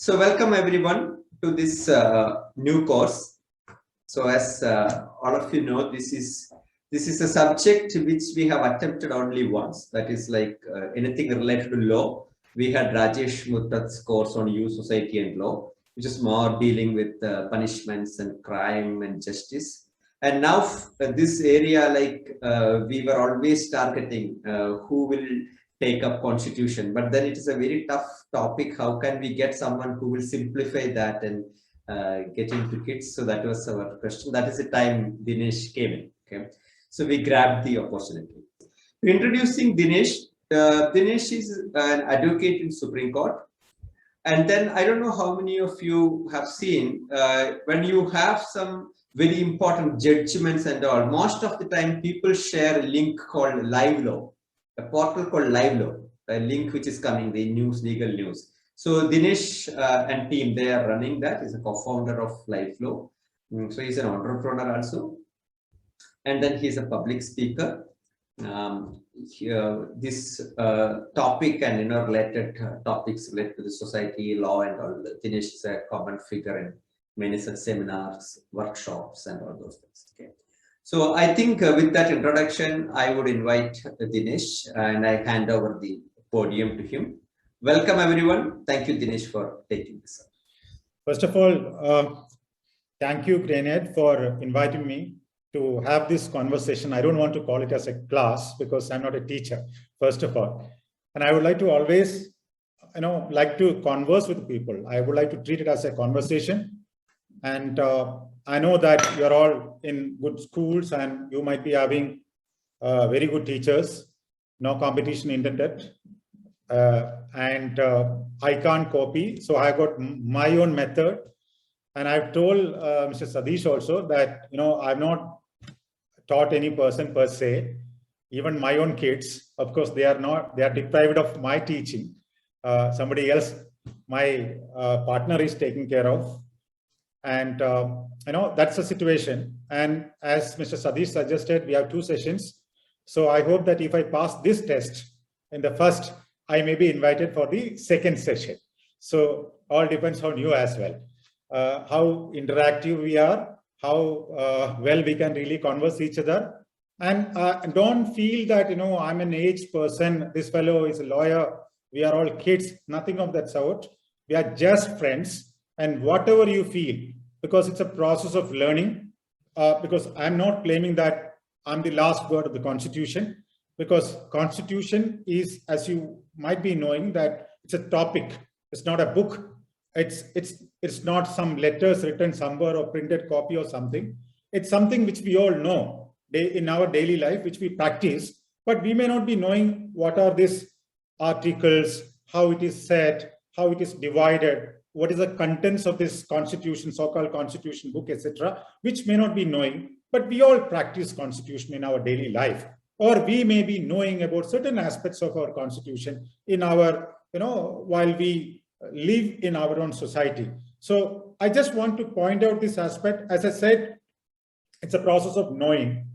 So welcome everyone to this new course. So as all of you know, this is a subject which we have attempted only once. That is like anything related to law. We had Rajesh Muttat's course on youth, society and law, which is more dealing with punishments and crime and justice. And now this area, like we were always targeting who will take up constitution, but then it is a very tough topic. How can we get someone who will simplify that and get into kids? So that was our question. That is the time Dinesh came in. Okay, so we grabbed the opportunity. Introducing Dinesh. Dinesh is an advocate in Supreme Court. And then I don't know how many of you have seen when you have some very important judgments and all, most of the time people share a link called Livelaw, a portal called Livelaw, a link which is coming, the news, legal news. So Dinesh and team, they are running that. He's a co-founder of Livelaw. So he's an entrepreneur also. And then he's a public speaker. This topic and related topics related to the society, law and all, Dinesh is a common figure in many such seminars, workshops and all those things. Okay. So I think with that introduction, I would invite Dinesh and I hand over the podium to him. Welcome everyone. Thank you, Dinesh, for taking this up. First of all, thank you, GrainEd, for inviting me to have this conversation. I don't want to call it as a class because I'm not a teacher, first of all. And I would like to always, like to converse with people. I would like to treat it as a conversation. And I know that you're all in good schools and you might be having very good teachers, no competition intended. And I can't copy. So I got my own method. And I've told Mr. Sadish also that, I've not taught any person per se, even my own kids. Of course, they are deprived of my teaching. Somebody else, my partner is taking care of. And, that's the situation. And as Mr. Sadish suggested, we have 2 sessions. So I hope that if I pass this test in the first, I may be invited for the second session. So all depends on you as well. How interactive we are, how well we can really converse each other. And don't feel that, I'm an aged person, this fellow is a lawyer, we are all kids, nothing of that sort. We are just friends. And whatever you feel, because it's a process of learning, because I'm not claiming that I'm the last word of the Constitution, because Constitution is, as you might be knowing, that it's a topic, it's not a book. It's not some letters written somewhere or printed copy or something. It's something which we all know in our daily life, which we practice, but we may not be knowing what are these articles, how it is said, how it is divided, what is the contents of this constitution, so-called constitution book, etc., which may not be knowing, but we all practice constitution in our daily life, or we may be knowing about certain aspects of our constitution in our, while we live in our own society. So I just want to point out this aspect. As I said, it's a process of knowing,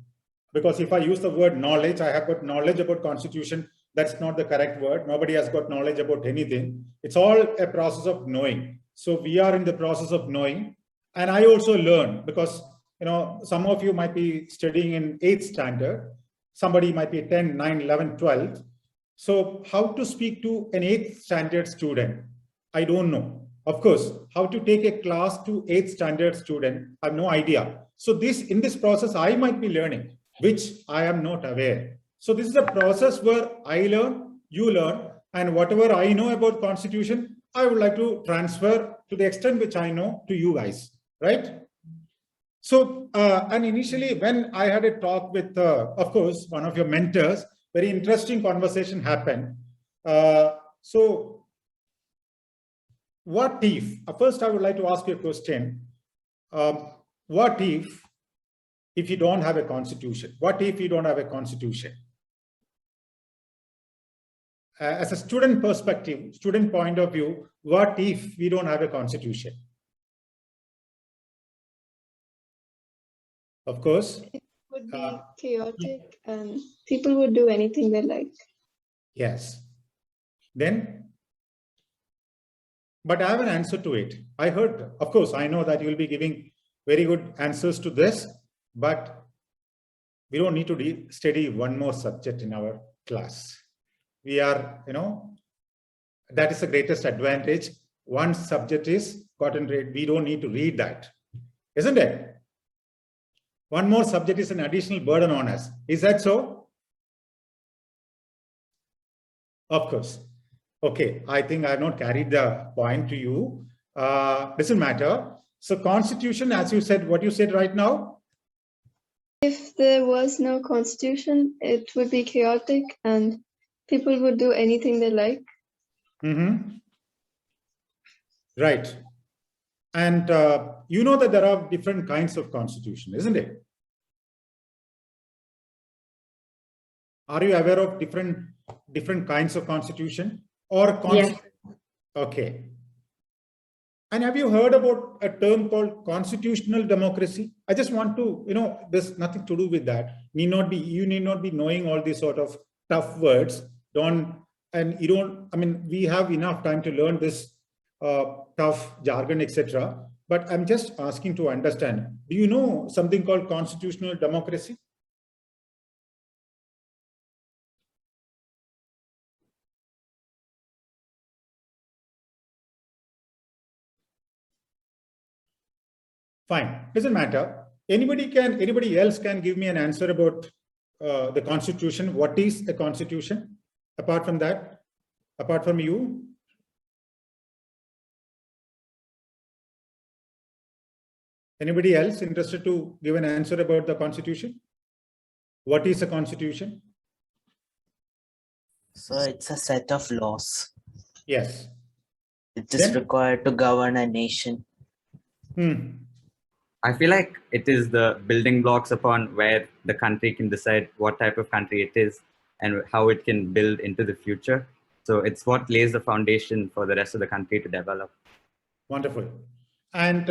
because if I use the word knowledge, I have got knowledge about constitution. That's not the correct word. Nobody has got knowledge about anything. It's all a process of knowing. So we are in the process of knowing. And I also learn because, some of you might be studying in 8th standard. Somebody might be 10, 9, 11, 12. So how to speak to an 8th standard student? I don't know. Of course, how to take a class to 8th standard student, I have no idea. So in this process, I might be learning, which I am not aware. So this is a process where I learn, you learn, and whatever I know about Constitution, I would like to transfer to the extent which I know to you guys, right? So, and initially when I had a talk with, of course, one of your mentors, very interesting conversation happened. So what if, first I would like to ask you a question. What if you don't have a constitution? What if you don't have a constitution? As a student perspective, student point of view, what if we don't have a constitution? Of course, it would be chaotic and people would do anything they like. Yes. Then but I have an answer to it. I heard, of course, I know that you will be giving very good answers to this, but we don't need to study one more subject in our class. We are, that is the greatest advantage. One subject is gotten read. We don't need to read that, isn't it? One more subject is an additional burden on us. Is that so? Of course. Okay, I think I have not carried the point to you. Doesn't matter. So constitution, as you said, what you said right now? If there was no constitution, it would be chaotic and people would do anything they like. Mm-hmm. Right. And you know that there are different kinds of constitution, isn't it? Are you aware of different kinds of constitution or Yes. Okay. And have you heard about a term called constitutional democracy? I just want to, there's nothing to do with that. You need not be knowing all these sort of tough words. We have enough time to learn this tough jargon, etc. But I'm just asking to understand, do you know something called constitutional democracy? Fine, doesn't matter. Anybody else can give me an answer about the constitution. What is a constitution? Apart from that, apart from you? Anybody else interested to give an answer about the constitution? What is a constitution? So it's a set of laws. Yes. It is required to govern a nation. I feel like it is the building blocks upon where the country can decide what type of country it is and how it can build into the future. So it's what lays the foundation for the rest of the country to develop. Wonderful. And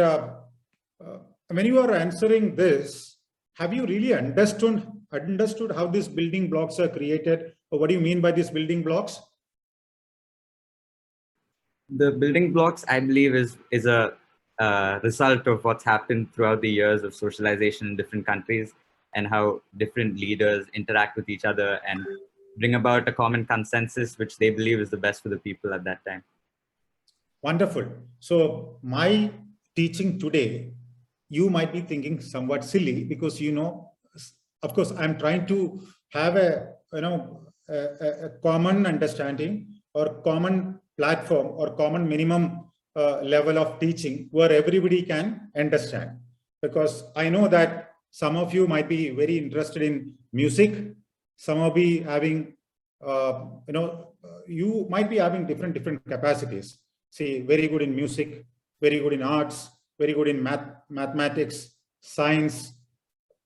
when you are answering this, have you really understood how these building blocks are created? Or what do you mean by these building blocks? The building blocks, I believe, is a result of what's happened throughout the years of socialization in different countries and how different leaders interact with each other and bring about a common consensus, which they believe is the best for the people at that time. Wonderful. So my teaching today, you might be thinking somewhat silly because, of course, I'm trying to have a common understanding or common platform or common minimum level of teaching where everybody can understand. Because I know that some of you might be very interested in music. Some of you having, you might be having different capacities. See, very good in music, very good in arts, very good in mathematics, science.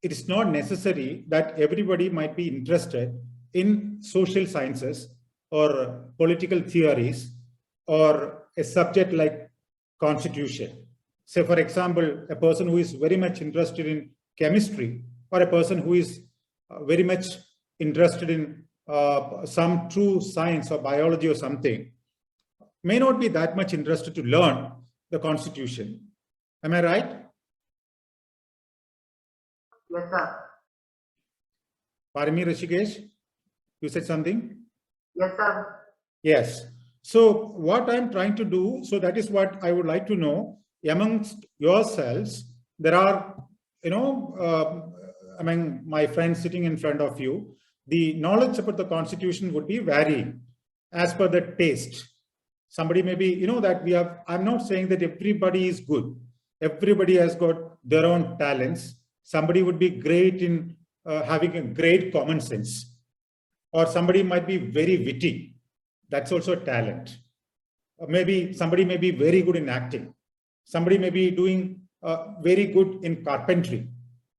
It is not necessary that everybody might be interested in social sciences or political theories or a subject like constitution. Say, for example, a person who is very much interested in chemistry or a person who is very much interested in some true science or biology or something may not be that much interested to learn the constitution. Am I right? Yes, sir. Parami Rishikesh, you said something? Yes, sir. Yes. So what I'm trying to do, so that is what I would like to know amongst yourselves. There are, among my friends sitting in front of you, the knowledge about the constitution would be varying as per the taste. Somebody may be, that I'm not saying that everybody is good. Everybody has got their own talents. Somebody would be great in having a great common sense, or somebody might be very witty. That's also a talent. Or maybe somebody may be very good in acting. Somebody may be doing very good in carpentry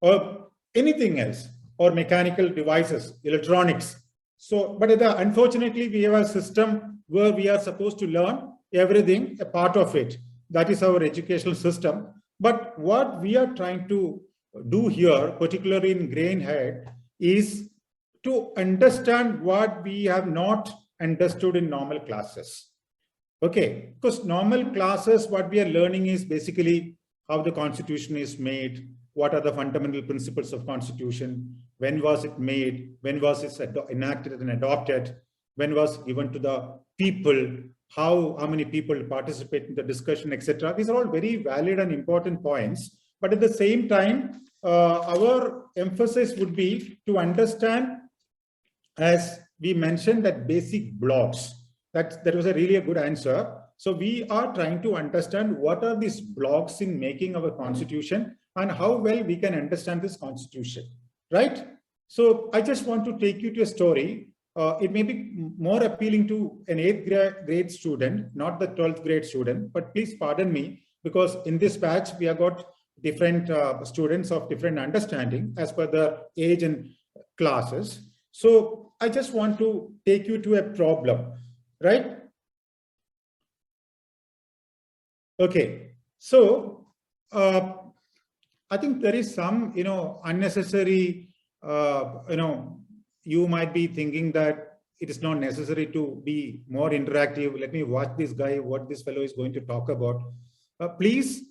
or anything else, or mechanical devices, electronics. So, but unfortunately, we have a system where we are supposed to learn everything, a part of it. That is our educational system. But what we are trying to do here, particularly in GrainEd, is to understand what we have not understood in normal classes. Okay, because normal classes, what we are learning is basically how the constitution is made, what are the fundamental principles of constitution, when was it made, when was it enacted and adopted, when was given to the people, how many people participate in the discussion, etc. These are all very valid and important points. But at the same time, our emphasis would be to understand, as we mentioned, that basic blocks. That was a really a good answer. So we are trying to understand what are these blocks in making our constitution and how well we can understand this constitution, right? So I just want to take you to a story. It may be more appealing to an 8th grade student, not the 12th grade student, but please pardon me, because in this batch, we have got different students of different understanding as per the age and classes. So I just want to take you to a problem, right? Okay, so I think there is some, unnecessary, you might be thinking that it is not necessary to be more interactive. Let me watch this guy, what this fellow is going to talk about. Please,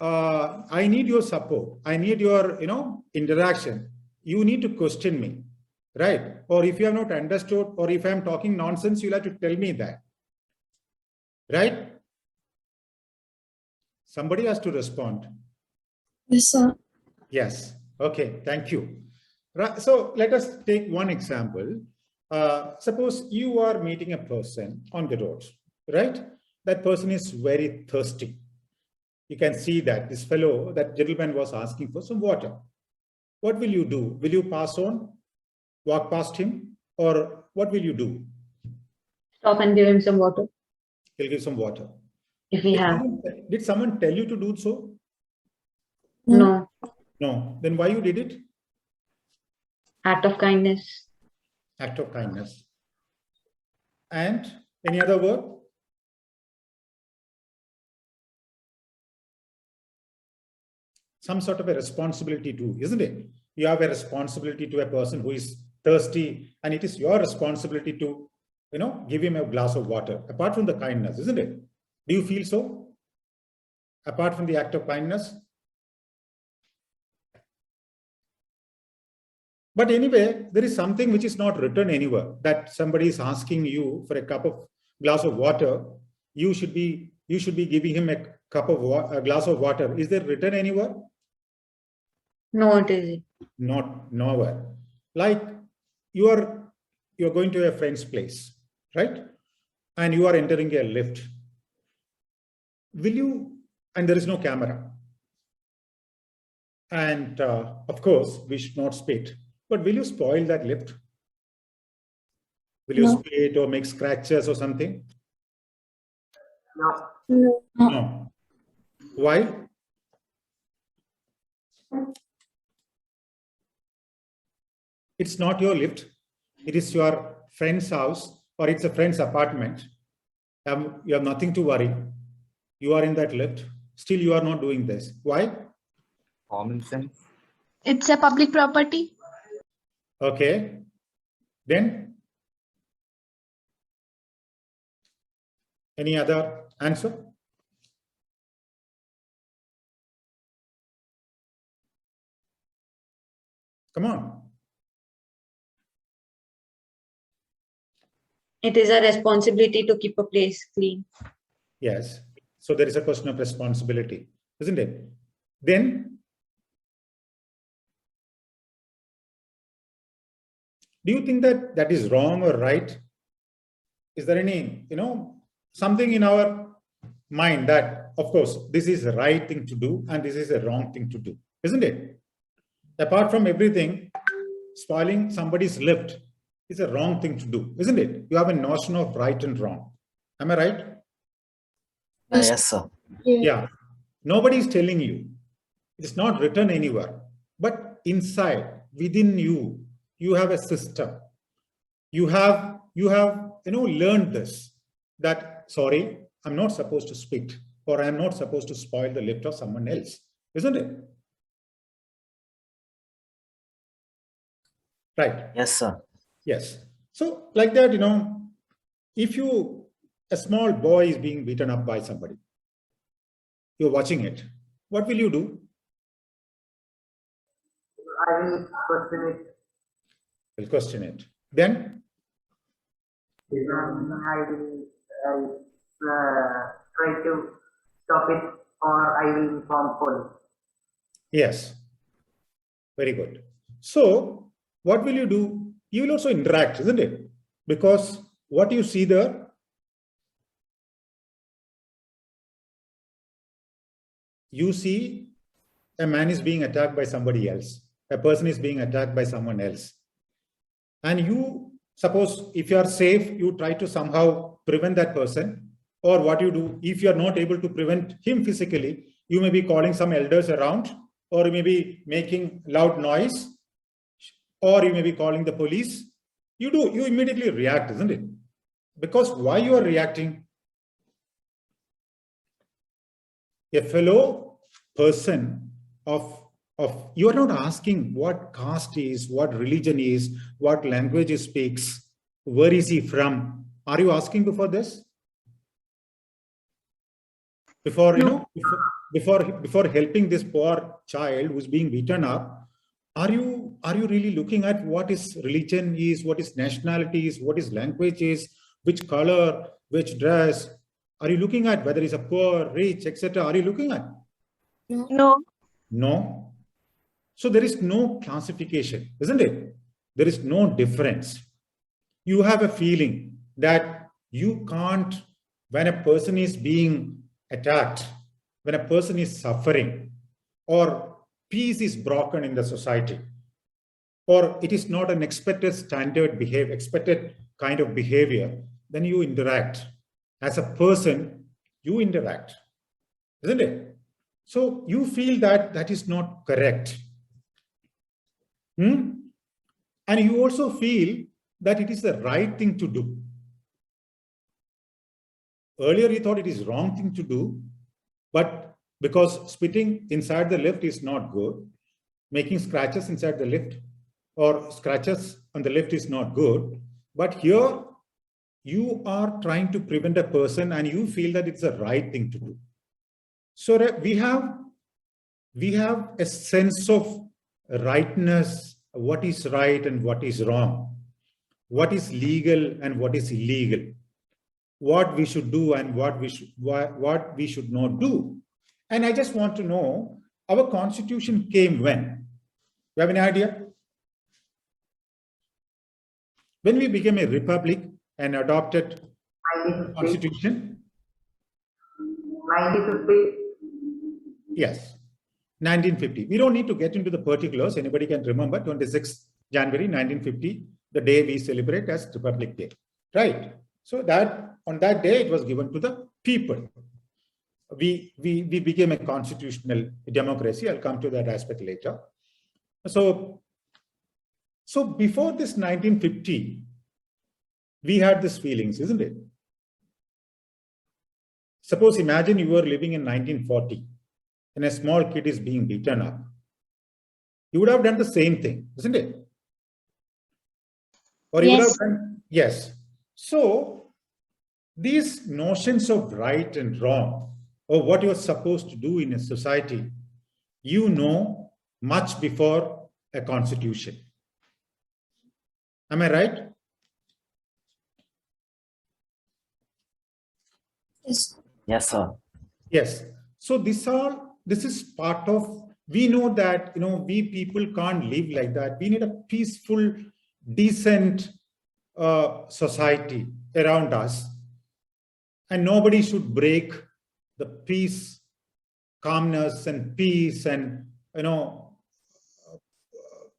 I need your support. I need your, interaction. You need to question me, right? Or if you have not understood, or if I'm talking nonsense, you'll have to tell me that, right? Somebody has to respond. Yes, sir. Yes. Okay. Thank you. Right. So let us take one example. Suppose you are meeting a person on the road, right? That person is very thirsty. You can see that this fellow, that gentleman, was asking for some water. What will you do? Will you pass on, walk past him, or what will you do? Stop and give him some water He'll give some water. if we have. Did someone tell you to do so? No. No. Then why you did it? Act of kindness. Act of kindness. And any other word? Some sort of a responsibility too, isn't it? You have a responsibility to a person who is thirsty, and it is your responsibility to, give him a glass of water, apart from the kindness, isn't it? Do you feel so? Apart from the act of kindness? But anyway, there is something which is not written anywhere, that somebody is asking you for a glass of water. You should be giving him a glass of water. Is there written anywhere? No, it isn't. Not nowhere. Like you're going to a friend's place, right? And you are entering a lift. Will you, and there is no camera. And of course, we should not spit. But will you spoil that lift? Will you spit or make scratches or something? No. No. Why? It's not your lift. It is your friend's house, or it's a friend's apartment. You have nothing to worry. You are in that lift. Still, you are not doing this. Why? Common sense. It's a public property. Okay. Then, any other answer? Come on. It is a responsibility to keep a place clean. Yes. So there is a question of responsibility, isn't it? Then, do you think that that is wrong or right? Is there any, something in our mind that, of course, this is the right thing to do and this is a wrong thing to do, isn't it? Apart from everything, spoiling somebody's lift is a wrong thing to do, isn't it? You have a notion of right and wrong. Am I right? Yes, sir. Yeah. Nobody is telling you. It's not written anywhere. But inside, within you, you have a system. You have learned this, that, sorry, I'm not supposed to spit, or I'm not supposed to spoil the lift of someone else, isn't it? Right. Yes, sir. Yes. So like that, if you a small boy is being beaten up by somebody. You're watching it. What will you do? I will question it. Will question it. Then Then I will try to stop it, or I will inform police. yes, very good. So what will you do? You will also interact, isn't it? Because what you see there, you see a man is being attacked by somebody else. A person is being attacked by someone else. And you, suppose if you are safe, you try to somehow prevent that person. Or what you do, if you are not able to prevent him physically, you may be calling some elders around, or you may be making loud noise, or you may be calling the police. You immediately react, isn't it? Because why you are reacting? A fellow person you are not asking what caste is, what religion is, what language he speaks, where is he from. Are you asking before this? Before, No. before helping this poor child who's being beaten up, are you really looking at what his religion is, what his nationality is, what his language is, which color, which dress? Are you looking at whether he's a poor, rich, etc.? Are you looking at? No. No. So there is no classification, isn't it? There is no difference. You have a feeling that you can't, when a person is being attacked, when a person is suffering, or peace is broken in the society, or it is not an expected standard behavior, expected kind of behavior, then you interact. As a person, you interact, isn't it? So you feel that that is not correct. And you also feel that it is the right thing to do. Earlier, you thought it is wrong thing to do, but because spitting inside the lift is not good, making scratches inside the lift or scratches on the lift is not good. But here, you are trying to prevent a person and you feel that it's the right thing to do. So we have a sense of rightness, what is right and what is wrong, what is legal and what is illegal, what we should do and what we should not do. And I just want to know, our constitution came when? You have any idea? When we became a republic and adopted constitution? 1950. Yes. 1950. We don't need to get into the particulars. Anybody can remember 26th January 1950, the day we celebrate as Republic Day, right? So that on that day it was given to the people. We became a constitutional democracy. I'll come to that aspect later. So before this 1950, we had these feelings, isn't it? Suppose imagine you were living in 1940. And a small kid is being beaten up, you would have done the same thing, isn't it? Or you would have done, yes. So these notions of right and wrong, or what you're supposed to do in a society, you know much before a constitution. Am I right? Yes. Yes, sir. Yes. So this is part of, we know that, we people can't live like that. We need a peaceful, decent society around us. And nobody should break the peace, calmness and peace and,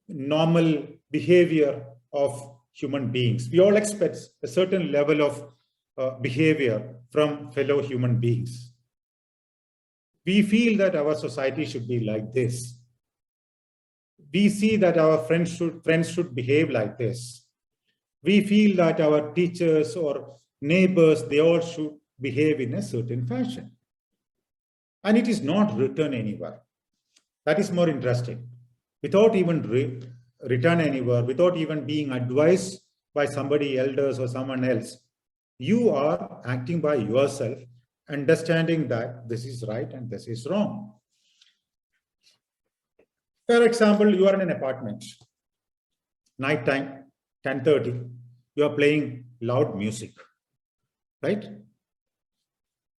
normal behavior of human beings. We all expect a certain level of behavior from fellow human beings. We feel that our society should be like this. We see that our friends should behave like this. We feel that our teachers or neighbors, they all should behave in a certain fashion. And it is not written anywhere. That is more interesting. Without even written anywhere, without even being advised by somebody elders or someone else, you are acting by yourself, understanding that this is right and this is wrong. For example, you are in an apartment, night time, 10:30, you are playing loud music, right?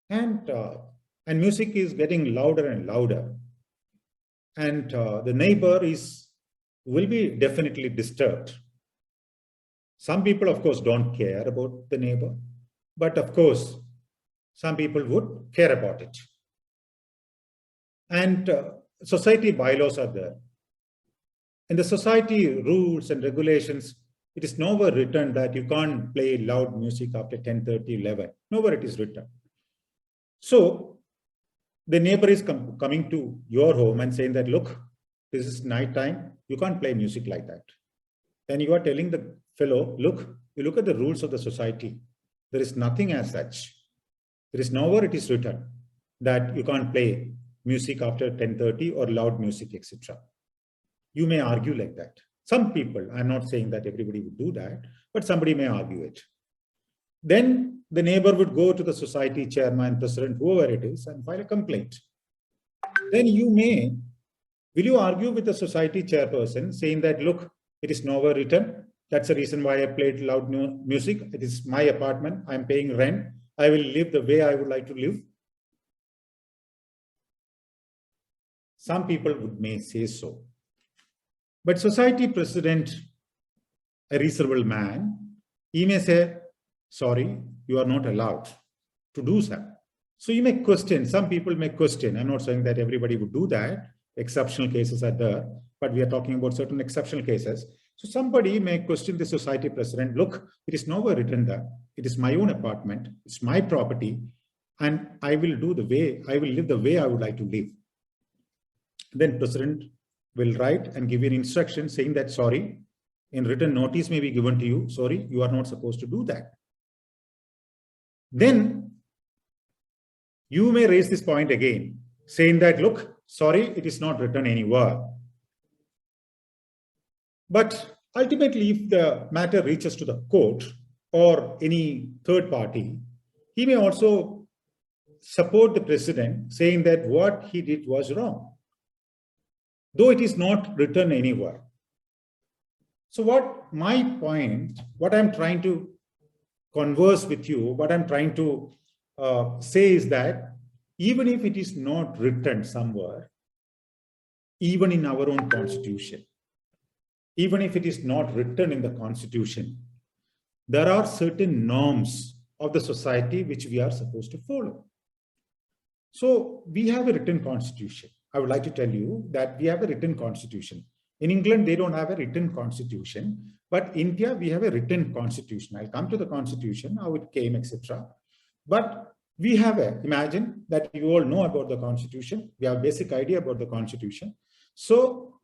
And music is getting louder and louder. And the neighbor will be definitely disturbed. Some people, of course, don't care about the neighbor, but of course, some people would care about it. And society bylaws are there. In the society rules and regulations, it is nowhere written that you can't play loud music after 10:30, 11. Nowhere it is written. So the neighbor is coming to your home and saying that, look, this is night time, you can't play music like that. Then you are telling the fellow, look, you look at the rules of the society. There is nothing as such. There is nowhere it is written that you can't play music after 10:30 or loud music, etc. You may argue like that. Some people, I'm not saying that everybody would do that, but somebody may argue it. Then the neighbor would go to the society chairman, president, whoever it is, and file a complaint. Then will you argue with the society chairperson saying that, look, it is nowhere written. That's the reason why I played loud music. It is my apartment. I'm paying rent. I will live the way I would like to live. Some people may say so. But society president, a reasonable man, he may say, sorry, you are not allowed to do so. So you may question, some people may question. I'm not saying that everybody would do that. Exceptional cases are there, but we are talking about certain exceptional cases. So somebody may question the society president, look, it is nowhere written that it is my own apartment, it's my property, and I will live the way I would like to live. Then president will write and give you an instruction saying that, sorry, in written notice may be given to you, sorry, you are not supposed to do that. Then you may raise this point again, saying that, look, sorry, it is not written anywhere. But ultimately, if the matter reaches to the court or any third party, he may also support the president, saying that what he did was wrong, though it is not written anywhere. So what I'm trying to converse with you, what I'm trying to say is that even if it is not written somewhere, even in our own constitution, even if it is not written in the constitution, there are certain norms of the society which we are supposed to follow. So we have a written constitution. I would like to tell you that we have a written constitution. In England, they don't have a written constitution, but India, we have a written constitution. I'll come to the constitution, how it came, etc. But we have imagine that you all know about the constitution. We have a basic idea about the constitution. So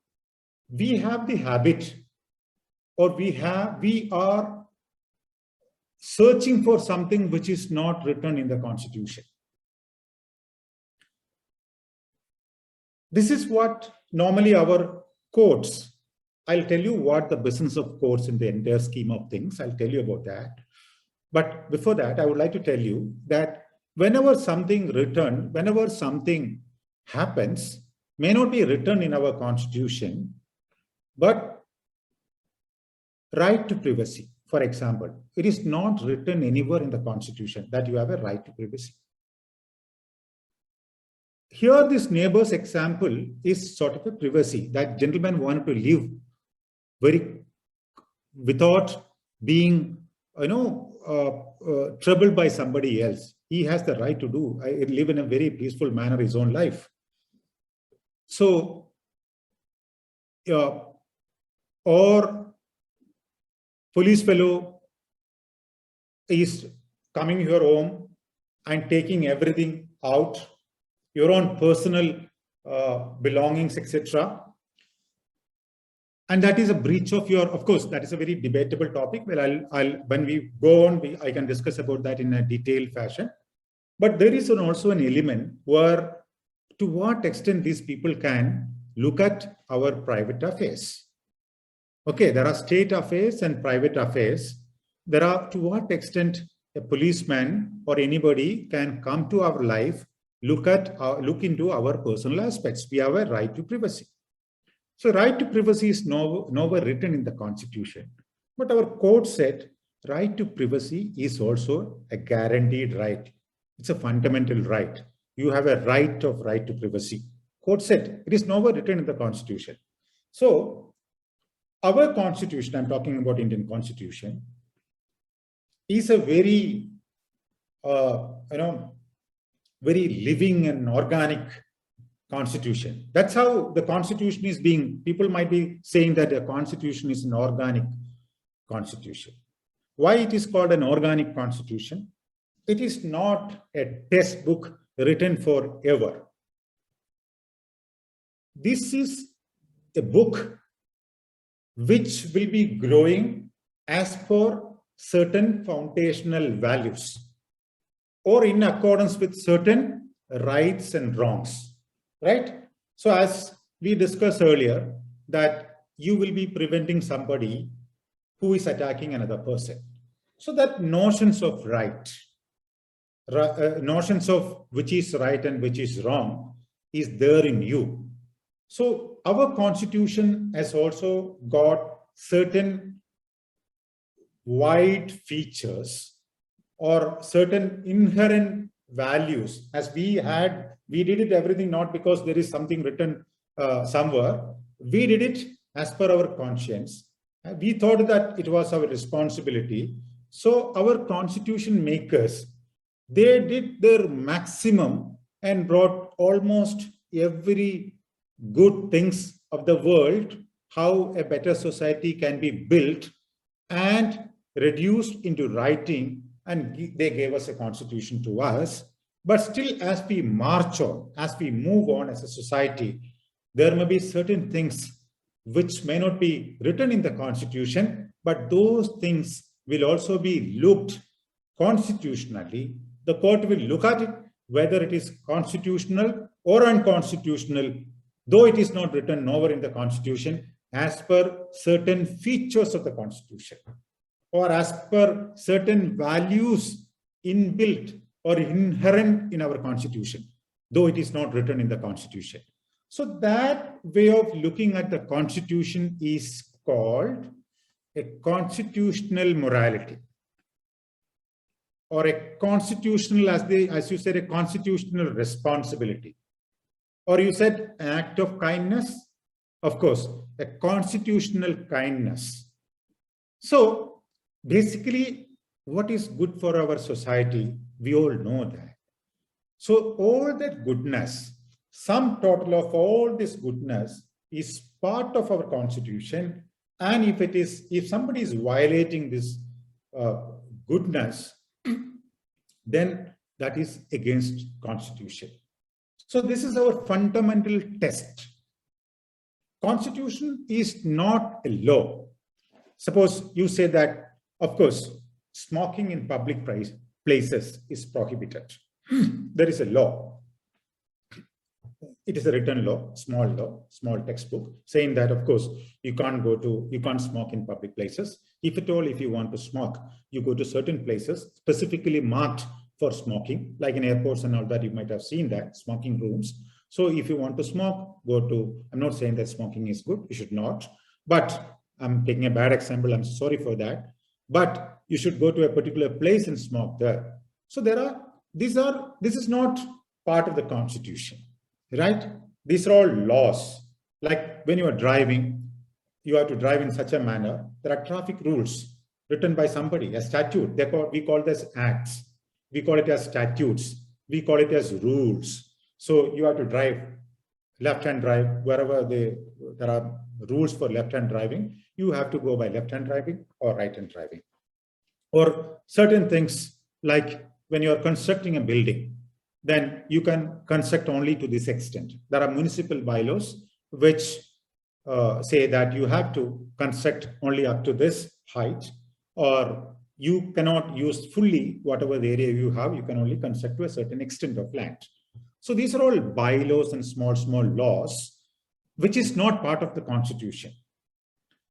we have the habit, or we are searching for something which is not written in the constitution. This is what normally our courts, I'll tell you what the business of courts in the entire scheme of things, I'll tell you about that. But before that, I would like to tell you that whenever something happens, may not be written in our constitution, but right to privacy, for example, it is not written anywhere in the constitution that you have a right to privacy. Here, this neighbor's example is sort of a privacy. That gentleman wanted to live without being, troubled by somebody else. He has the right to live in a very peaceful manner his own life. So, or police fellow is coming to your home and taking everything out, your own personal belongings, etc. And that is a breach of of course, that is a very debatable topic. Well, when we go on, I can discuss about that in a detailed fashion. But there is also an element where to what extent these people can look at our private affairs. Okay, there are state affairs and private affairs. There are to what extent a policeman or anybody can come to our life, look into our personal aspects. We have a right to privacy. So right to privacy is nowhere written in the Constitution. But our court said right to privacy is also a guaranteed right. It's a fundamental right. You have a right to privacy. Court said it is nowhere written in the Constitution. So our Constitution, I'm talking about Indian Constitution, is a very, very living and organic Constitution. That's how the Constitution is being, people might be saying that the Constitution is an organic Constitution. Why it is called an organic Constitution? It is not a textbook written forever. This is a book which will be growing as per certain foundational values or in accordance with certain rights and wrongs, right? So as we discussed earlier, that you will be preventing somebody who is attacking another person. So that notions of right, notions of which is right and which is wrong is there in you. So our Constitution has also got certain wide features or certain inherent values. As we did it everything not because there is something written somewhere. We did it as per our conscience. We thought that it was our responsibility. So our Constitution makers, they did their maximum and brought almost every good things of the world, how a better society can be built and reduced into writing, and they gave us a Constitution to us. But still, as we march on, as we move on as a society, there may be certain things which may not be written in the Constitution, but those things will also be looked constitutionally. The court will look at it, whether it is constitutional or unconstitutional, though it is not written nowhere in the Constitution, as per certain features of the Constitution or as per certain values inbuilt or inherent in our Constitution, though it is not written in the Constitution. So that way of looking at the Constitution is called a constitutional morality, or a constitutional, as you said, a constitutional responsibility, or you said an act of kindness, of course, a constitutional kindness. So basically, what is good for our society, we all know that. So all that goodness, sum total of all this goodness is part of our Constitution. And if somebody is violating this goodness, then that is against Constitution. So this is our fundamental test. Constitution is not a law. Suppose you say that, of course, smoking in public places is prohibited. There is a law. It is a written law, small textbook, saying that, of course, you can't smoke in public places. If at all, if you want to smoke, you go to certain places specifically marked for smoking, like in airports and all that, you might have seen that, smoking rooms. So if you want to smoke, I'm not saying that smoking is good, you should not, but I'm taking a bad example, I'm sorry for that, but you should go to a particular place and smoke there. So this is not part of the Constitution, right? These are all laws. Like when you are driving, you have to drive in such a manner. There are traffic rules written by somebody, a statute. We call this acts. We call it as statutes. We call it as rules. So you have to drive left-hand drive wherever there are rules for left-hand driving. You have to go by left-hand driving or right-hand driving. Or certain things like when you are constructing a building, then you can construct only to this extent. There are municipal bylaws which say that you have to construct only up to this height, or you cannot use fully whatever the area you have, you can only construct to a certain extent of land. So these are all bylaws and small laws, which is not part of the Constitution.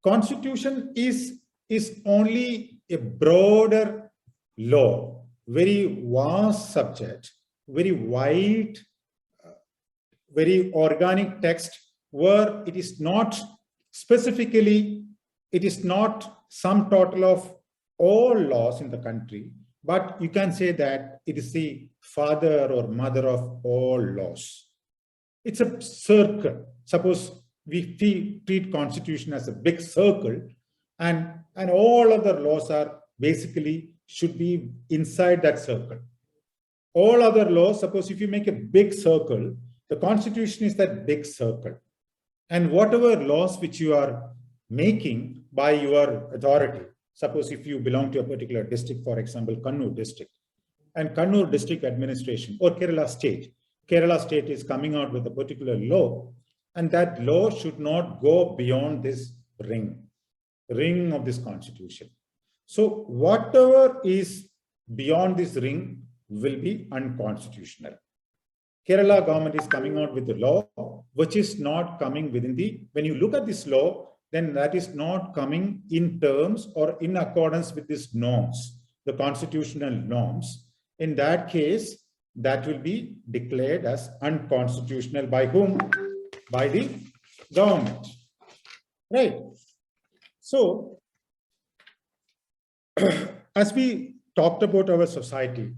Constitution is only a broader law, very vast subject, very wide, very organic text, where it is not specifically, it is not sum total of all laws in the country, but you can say that it is the father or mother of all laws. It's a circle. Suppose we treat constitution as a big circle, and all other laws are basically should be inside that circle. All other laws, suppose if you make a big circle, the constitution is that big circle. And whatever laws which you are making by your authority, suppose if you belong to a particular district, for example, Kannur district, and Kannur district administration or Kerala state is coming out with a particular law, and that law should not go beyond this ring of this constitution. So whatever is beyond this ring will be unconstitutional. Kerala government is coming out with the law, which is not coming within the, when you look at this law, then that is not coming in terms or in accordance with these norms, the constitutional norms. In that case, that will be declared as unconstitutional by whom? By the government, right? So, as we talked about our society,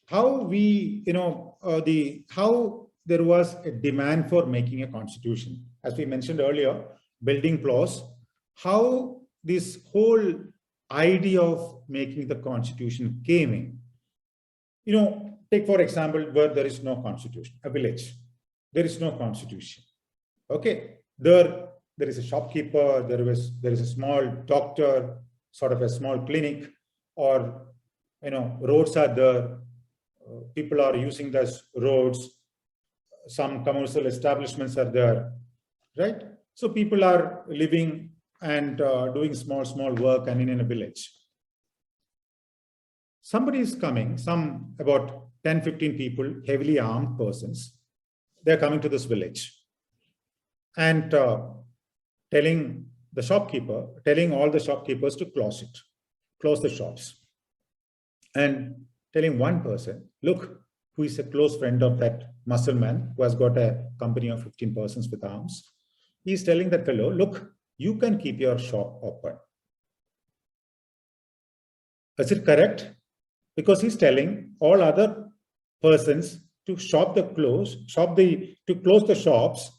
how there was a demand for making a constitution. As we mentioned earlier, building blocks, how this whole idea of making the constitution came in. Take for example, where there is no constitution, a village, there is no constitution. Okay, there is a shopkeeper, there is a small doctor, sort of a small clinic, or roads are there, people are using those roads, some commercial establishments are there, right? So people are living and doing small work and in a village. Somebody is coming, about 10-15 people, heavily armed persons, they're coming to this village and telling all the shopkeepers to close the shops, and telling one person, look, who is a close friend of that muscle man who has got a company of 15 persons with arms. He's telling that fellow, look, you can keep your shop open. Is it correct? Because he's telling all other persons to close the shops,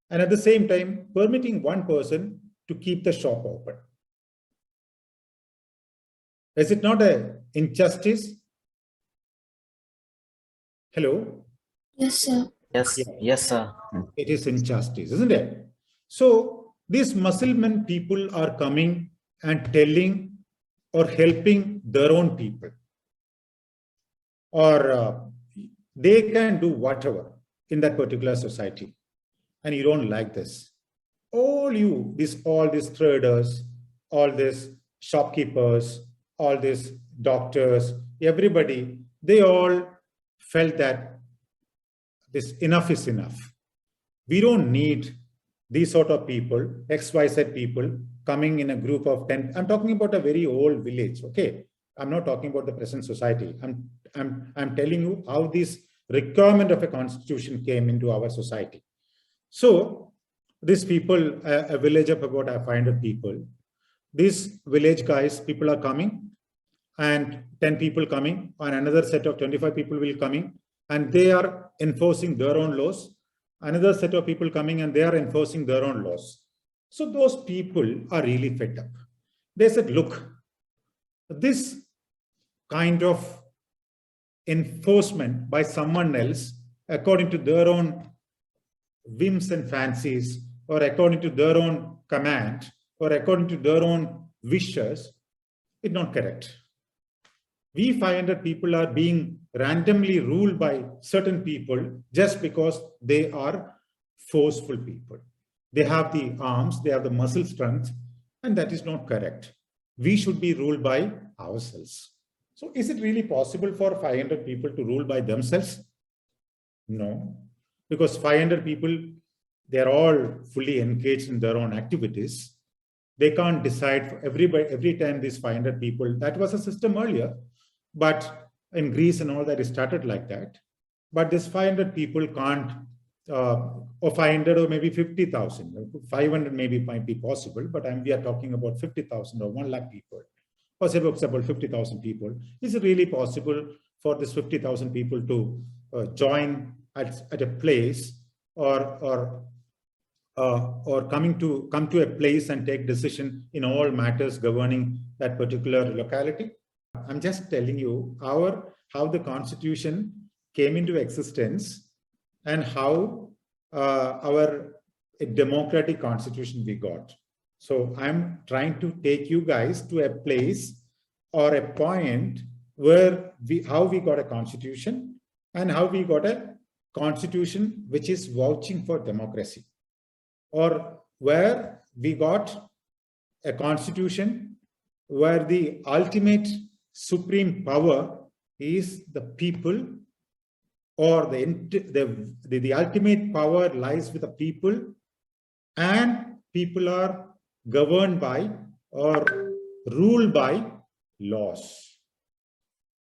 and at the same time permitting one person to keep the shop open. Is it not an injustice? Hello? Yes, sir. Yes, Yeah. yes, sir. It is injustice, isn't it? So these Muslim people are coming and telling or helping their own people, or they can do whatever in that particular society, and you don't like this. All these traders, all these shopkeepers, all these doctors, everybody, they all felt that this enough is enough. We don't need these sort of people, XYZ people, coming in a group of 10. I'm talking about a very old village, okay? I'm not talking about the present society. I'm telling you how this requirement of a constitution came into our society. So these people, a village of about 500 people, these village guys, people are coming, and 10 people coming, and another set of 25 people will coming, and they are enforcing their own laws. Another set of people coming and they are enforcing their own laws. So those people are really fed up. They said, look, this kind of enforcement by someone else, according to their own whims and fancies, or according to their own command, or according to their own wishes, is not correct. We 500 people are being randomly ruled by certain people just because they are forceful people. They have the arms, they have the muscle strength, and that is not correct. We should be ruled by ourselves. So is it really possible for 500 people to rule by themselves? No, because 500 people, they're all fully engaged in their own activities. They can't decide for everybody every time these 500 people. That was a system earlier, but in Greece and all that, it started like that. But this 500 people can't, or 500 or maybe 50,000. 500 maybe might be possible, but we are talking about 50,000 or 1 lakh people. Or say, for example, 50,000 people. Is it really possible for this 50,000 people to join at a place or come to a place and take decision in all matters governing that particular locality? I'm just telling you how the Constitution came into existence and how our democratic Constitution we got. So I'm trying to take you guys to a place or a point where how we got a Constitution and how we got a Constitution which is vouching for democracy, or where we got a Constitution where the ultimate supreme power is the people, or the ultimate power lies with the people, and people are governed by or ruled by laws.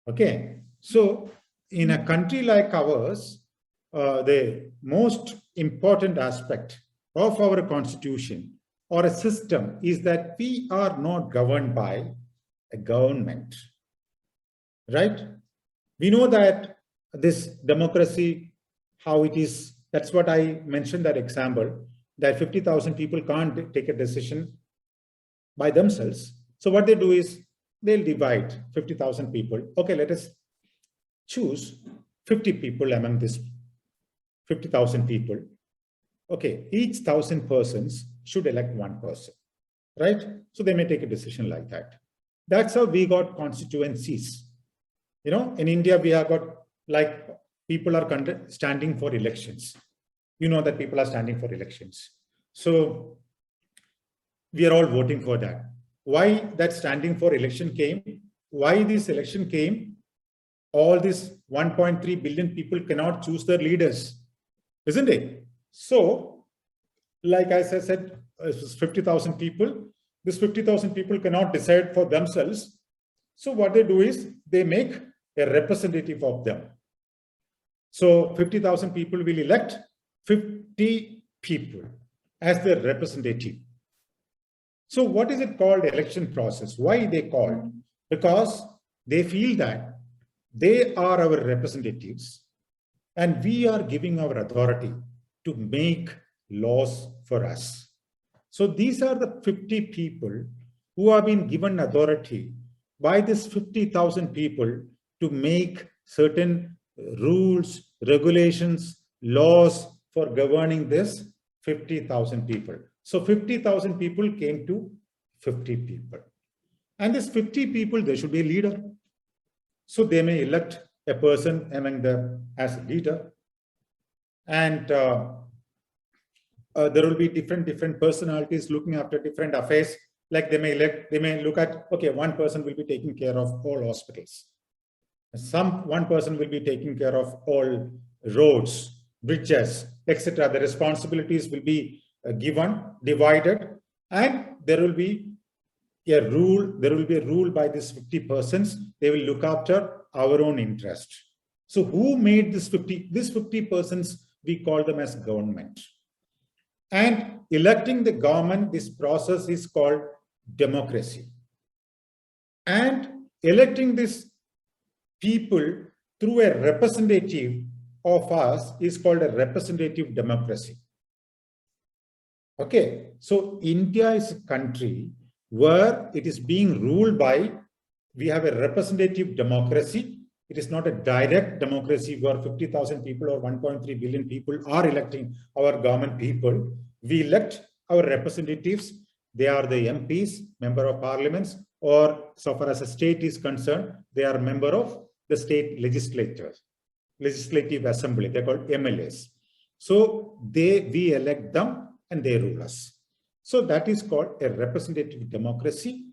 Okay, so in a country like ours, the most important aspect of our Constitution or a system is that we are not governed by a government, right? We know that this democracy, how it is, that's what I mentioned that example, that 50,000 people can't take a decision by themselves. So what they do is they'll divide 50,000 people. Okay, let us choose 50 people among this 50,000 people. Okay, each 1,000 persons should elect 1 person, right? So they may take a decision like that. That's how we got constituencies. You know, in India, we have got like people are standing for elections. You know that people are standing for elections. So we are all voting for that. Why that standing for election came? Why this election came? All these 1.3 billion people cannot choose their leaders, isn't it? So, like I said, 50,000 people. This 50,000 people cannot decide for themselves. So what they do is they make a representative of them. So 50,000 people will elect 50 people as their representative. So what is it called election process? Why they called? Because they feel that they are our representatives and we are giving our authority to make laws for us. So these are the 50 people who have been given authority by this 50,000 people to make certain rules, regulations, laws for governing this 50,000 people. So 50,000 people came to 50 people. And this 50 people, there should be a leader. So they may elect a person among them as a leader. And there will be different personalities looking after different affairs. Like they may look at, okay, 1 person will be taking care of all hospitals. 1 person will be taking care of all roads, bridges, etc. The responsibilities will be divided, and there will be a rule. There will be a rule by these 50 persons. They will look after our own interest. So who made this 50? These 50 persons, we call them as government. And electing the government, this process is called democracy. And electing this people through a representative of us is called a representative democracy. Okay, so India is a country where it is being ruled by, we have a representative democracy. It is not a direct democracy where 50,000 people or 1.3 billion people are electing our government people. We elect our representatives. They are the MPs, member of parliaments, or so far as a state is concerned, they are member of the state legislative assembly. They're called MLAs. So we elect them and they rule us. So that is called a representative democracy,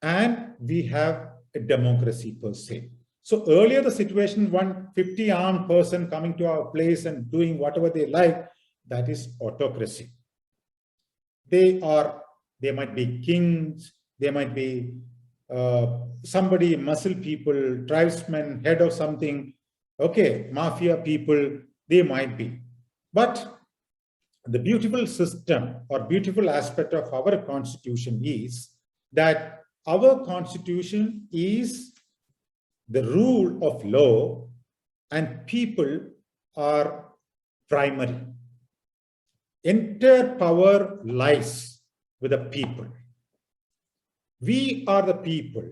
and we have a democracy per se. So earlier the situation, 150 armed person coming to our place and doing whatever they like, that is autocracy. They are They might be kings, they might be somebody, muscle people, tribesmen, head of something, okay, mafia people, they might be. But the beautiful system or beautiful aspect of our constitution is that our constitution is the rule of law and people are primary. Entire power lies with the people. We are the people.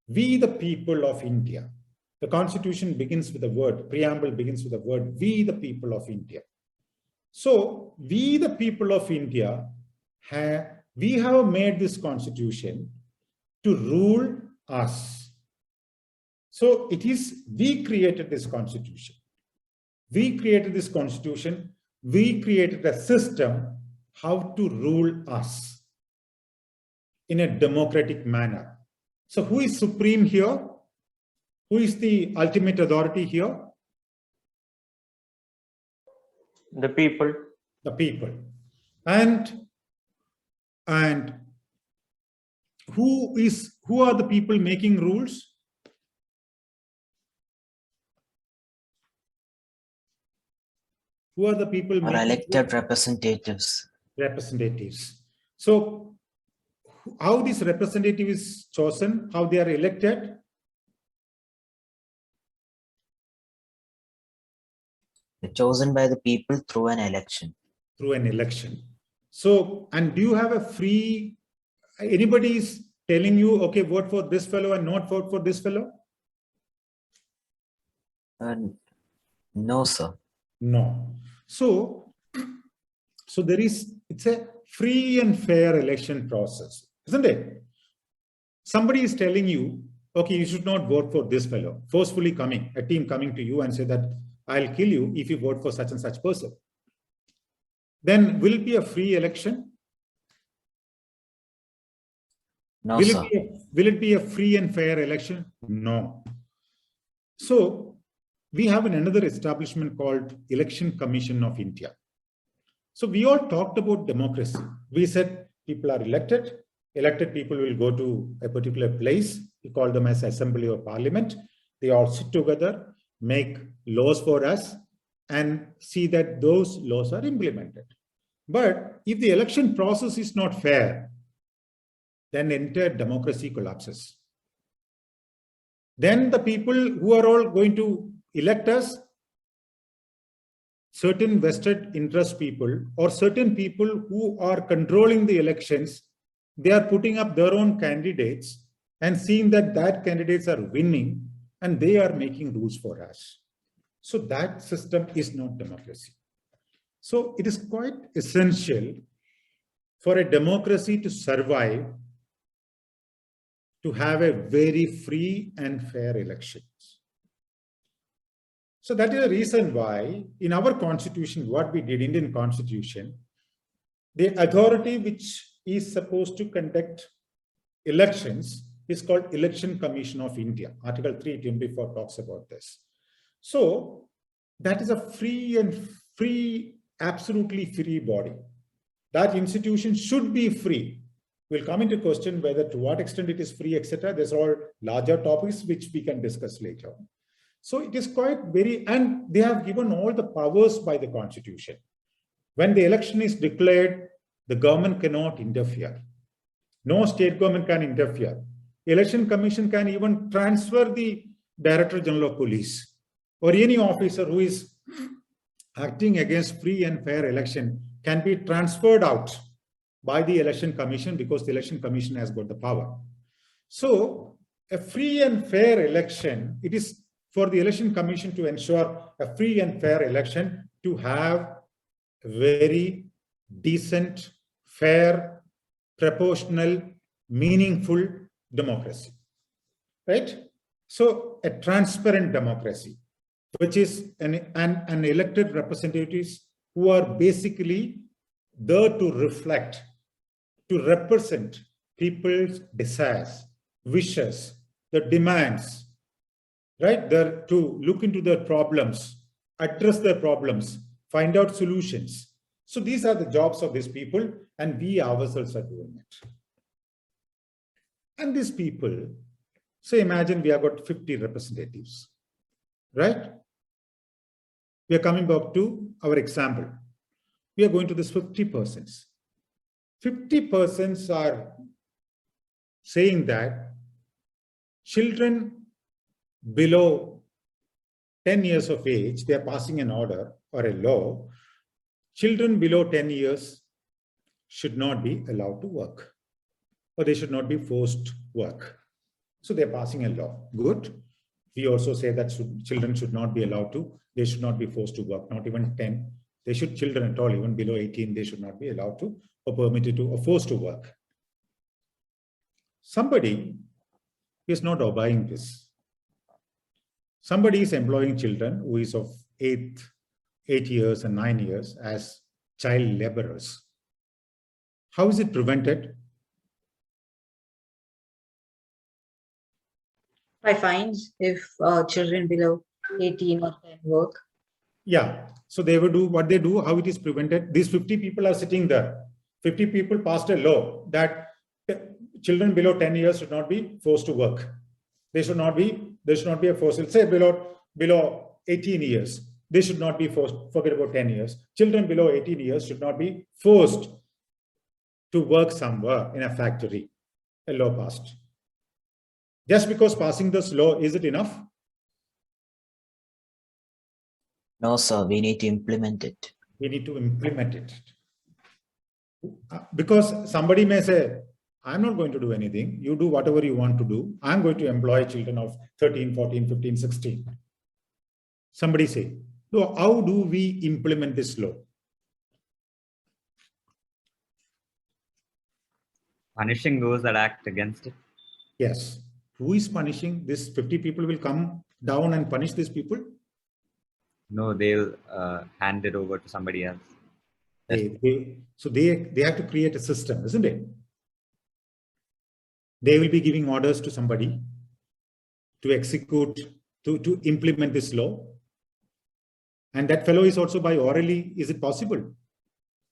We the people of India. The constitution begins with the word, preamble begins with the word, we the people of India. So we the people of India, we have made this constitution to rule us. So it is, we created this constitution. We created this constitution. We created a system how to rule us in a democratic manner. So who is supreme here? Who is the ultimate authority here? The people. The people. And who are the people making rules? Who are the people Or making elected rules? representatives. Representatives. So how this representative is chosen, how they are elected? They're chosen by the people through an election. Through an election. So, and do you have a free, anybody is telling you, okay, vote for this fellow and not vote for this fellow? No, sir. No. So there is, it's a free and fair election process, isn't it? Somebody is telling you, okay, you should not vote for this fellow, forcefully coming, a team coming to you and say that I'll kill you if you vote for such and such person. Then will it be a free election? No, sir. Will it be a free and fair election? No. So we have another establishment called Election Commission of India. So we all talked about democracy. We said people are elected. Elected people will go to a particular place. We call them as assembly or parliament. They all sit together, make laws for us, and see that those laws are implemented. But if the election process is not fair, then entire democracy collapses. Then the people who are all going to elect us, certain vested interest people or certain people who are controlling the elections, they are putting up their own candidates and seeing that candidates are winning and they are making rules for us. So that system is not democracy. So it is quite essential for a democracy to survive to have a very free and fair elections. So that is the reason why in our constitution, what we did, Indian constitution, the authority which is supposed to conduct elections is called Election Commission of India. Article 324 talks about this. So that is a free, absolutely free body. That institution should be free. We'll come into question whether to what extent it is free, etc. There's all larger topics which we can discuss later. So it is quite very, and they have given all the powers by the constitution. When the election is declared, the government cannot interfere. No state government can interfere. Election Commission can even transfer the Director General of Police or any officer who is acting against free and fair election can be transferred out by the Election Commission because the Election Commission has got the power. So a free and fair election, it is for the Election Commission to ensure a free and fair election to have very decent, fair, proportional, meaningful democracy, right? So a transparent democracy, which is an elected representatives who are basically there to reflect, to represent people's desires, wishes, the demands, right? They're to look into their problems, address their problems, find out solutions. So these are the jobs of these people. and we ourselves are doing it. And these people, so imagine we have got 50 representatives, right? We are coming back to our example. We are going to this 50 persons. 50 persons are saying that children below 10 years of age, they are passing an order or a law. Children below 10 years should not be allowed to work, or they should not be forced to work. So they're passing a law. Good. We also say that children should not be allowed to, they should not be forced to work, not even 10. They should, children at all, even below 18, they should not be allowed to, or permitted to, or forced to work. Somebody is not obeying this. Somebody is employing children who is of 8 years and 9 years as child laborers. How is it prevented? By fines if children below 18 or 10 work. Yeah, so they will do what they do, how it is prevented. These 50 people are sitting there. 50 people passed a law that children below 10 years should not be forced to work. They should not be, there should not be a forced, say below 18 years. They should not be forced, forget about 10 years. Children below 18 years should not be forced to work somewhere in a factory. A law passed. Just because passing this law, is it enough? No, sir, we need to implement it. We need to implement it. Because somebody may say, I'm not going to do anything. You do whatever you want to do. I'm going to employ children of 13, 14, 15, 16. Somebody say, so how do we implement this law? Punishing those that act against it. Yes. Who is punishing? This 50 people will come down and punish these people? No, they'll hand it over to somebody else. So they have to create a system, isn't it? They will be giving orders to somebody to execute, to implement this law. And that fellow is also by orally, is it possible?